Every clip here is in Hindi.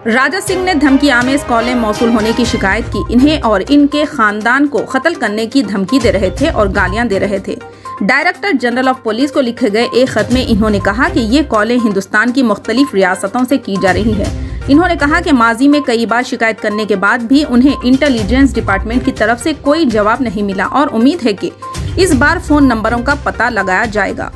राजा सिंह ने धमकी आमेज कॉलें मौसूल होने की शिकायत की। इन्हें और इनके खानदान को कत्ल करने की धमकी दे रहे थे और गालियां दे रहे थे। डायरेक्टर जनरल ऑफ पुलिस को लिखे गए एक खत में इन्होंने कहा कि ये कॉलें हिंदुस्तान की मुख्तलिफ रियासतों से की जा रही है। इन्होंने कहा कि माजी में कई बार शिकायत करने के बाद भी उन्हें इंटेलिजेंस डिपार्टमेंट की तरफ से कोई जवाब नहीं मिला और उम्मीद है कि इस बार फोन नंबरों का पता लगाया जाएगा।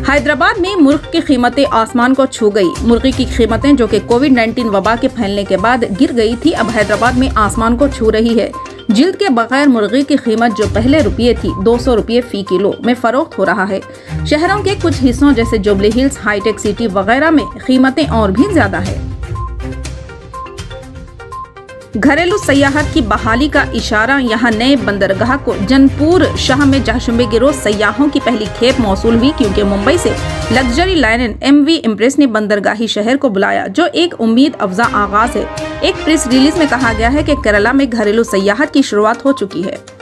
हैदराबाद में मुर्ग की कीमतें आसमान को छू गई। मुर्गी की कीमतें जो कि कोविड-19 वबा के फैलने के बाद गिर गई थी, अब हैदराबाद में आसमान को छू रही है। जिल्द के बगैर मुर्गी की कीमत जो पहले रुपये थी 200 रुपये फी किलो में फरोख्त हो रहा है। शहरों के कुछ हिस्सों जैसे जुबली हिल्स, हाईटेक सिटी वगैरह में कीमतें और भी ज्यादा है। घरेलू सयाहत की बहाली का इशारा। यहाँ नए बंदरगाह को जनपुर शाह में जहाशुबे गिरोह सयाहों की पहली खेप मौसूल हुई, क्योंकि मुंबई से लग्जरी लाइनर MV इम्प्रेस ने बंदरगाही शहर को बुलाया, जो एक उम्मीद अफजा आगाज है। एक प्रेस रिलीज में कहा गया है कि केरला में घरेलू सयाहत की शुरुआत हो चुकी है।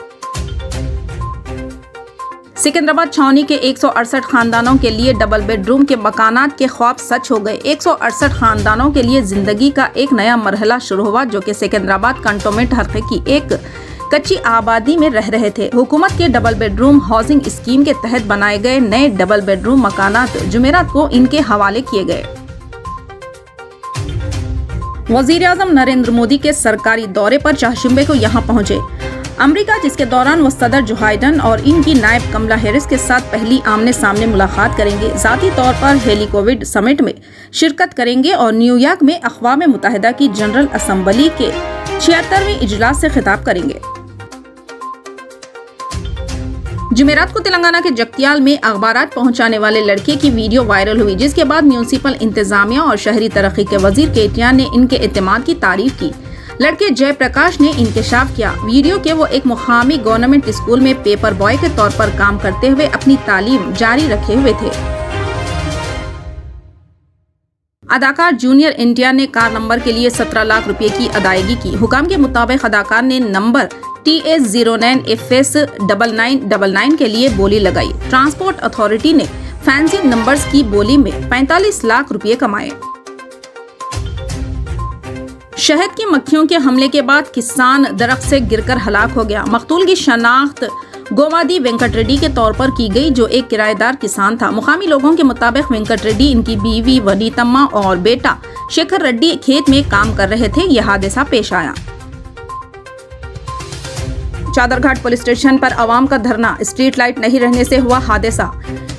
सिकंदराबाद छावनी के 168 खानदानों के लिए डबल बेडरूम के मकानात के ख्वाब सच हो गए। 168 खानदानों के लिए जिंदगी का एक नया मरहला शुरू हुआ, जो कि सिकंदराबाद कंटोनमेंट हल्के की एक कच्ची आबादी में रह रहे थे। हुकूमत के डबल बेडरूम हाउसिंग स्कीम के तहत बनाए गए नए डबल बेडरूम मकानात जुमेरात को इनके हवाले किए गए। वज़ीर-ए-आज़म नरेंद्र मोदी के सरकारी दौरे पर जहाशुबे को यहाँ पहुंचे अमेरिका, जिसके दौरान वो सदर जो बाइडेन और इनकी नायब कमला हैरिस के साथ पहली आमने सामने मुलाकात करेंगे। ज़ाती तौर पर हेली कोविड समिट में शिरकत करेंगे और न्यूयॉर्क में अक़वाम मुत्तहिदा की जनरल असम्बली के 76वें इजलास से खिताब करेंगे। जुमेरात को तेलंगाना के जगतियाल में अखबारात पहुंचाने वाले लड़के की वीडियो वायरल हुई, जिसके बाद म्यूनिसिपल इंतजामिया और शहरी तरक्की के वजीर KTR ने इनके एतमाद की तारीफ की। लड़के जयप्रकाश ने इंकशाफ किया वीडियो के वो एक मुकामी गवर्नमेंट स्कूल में पेपर बॉय के तौर पर काम करते हुए अपनी तालीम जारी रखे हुए थे। अदाकार जूनियर एनटीआर ने कार नंबर के लिए 17 लाख रुपए की अदायगी की। हुकाम के मुताबिक अदाकार ने नंबर TS09FS9999 के लिए बोली लगाई। ट्रांसपोर्ट अथॉरिटी ने फैंसी नंबर्स की बोली में 45 लाख रुपए कमाए। शहद की मक्खियों के हमले के बाद किसान दरख्त से गिरकर हलाक हो गया। मकतूल की शनाख्त गोवादी वेंकट रेड्डी के तौर पर की गई, जो एक किराएदार किसान था। मुकामी लोगों के मुताबिक वेंकट रेड्डी, इनकी बीवी वनीतम्मा और बेटा शेखर रेड्डी खेत में काम कर रहे थे। यह हादसा पेश आया। चादरघाट पुलिस स्टेशन पर आवाम का धरना। स्ट्रीट लाइट नहीं रहने से हुआ हादसा।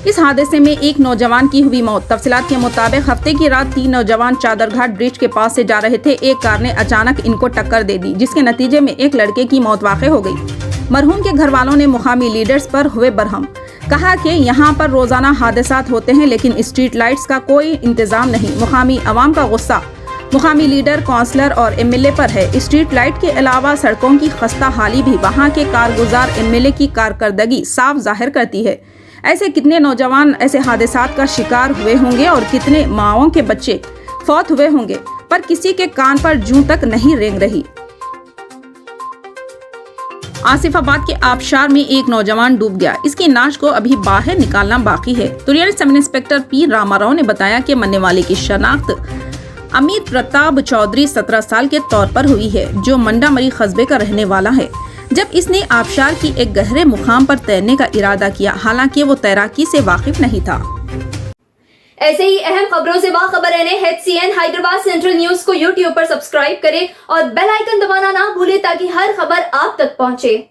इस हादसे में एक नौजवान की हुई मौत। तफसीलात के मुताबिक हफ्ते की रात 3 नौजवान चादरघाट ब्रिज के पास से जा रहे थे। एक कार ने अचानक इनको टक्कर दे दी, जिसके नतीजे में एक लड़के की मौत वाक़ हो गई। मरहूम के घर वालों ने मुकामी लीडर्स पर हुए बरहम। कहा कि यहाँ पर रोजाना हादसात होते हैं, लेकिन स्ट्रीट लाइट्स का कोई इंतजाम नहीं। मुकामी अवाम का गुस्सा मुकामी लीडर, काउंसलर और MLA पर है। स्ट्रीट लाइट के अलावा सड़कों की खस्ता हाली भी वहाँ के कारगुजार MLA की कारकर्दगी साफ जाहिर करती है। ऐसे कितने नौजवान ऐसे हादसात का शिकार हुए होंगे और कितने माओं के बच्चे फौत हुए होंगे, पर किसी के कान पर जूं तक नहीं रेंग रही। आसिफाबाद के आबशार में एक नौजवान डूब गया। इसकी नाश को अभी बाहर निकालना बाकी है। तुरियानी सब इंस्पेक्टर P रामाराव ने बताया कि मरने वाले की शनाख्त अमित प्रताप चौधरी 17 साल के तौर पर हुई है, जो मंडामरी कस्बे का रहने वाला है। जब इसने आबशार की एक गहरे मुकाम पर तैरने का इरादा किया, हालांकि वो तैराकी से वाकिफ नहीं था। ऐसे ही अहम खबरों से बाखबर रहने HCN हैदराबाद सेंट्रल न्यूज को YouTube पर सब्सक्राइब करें और बेल आइकन दबाना ना भूलें, ताकि हर खबर आप तक पहुंचे।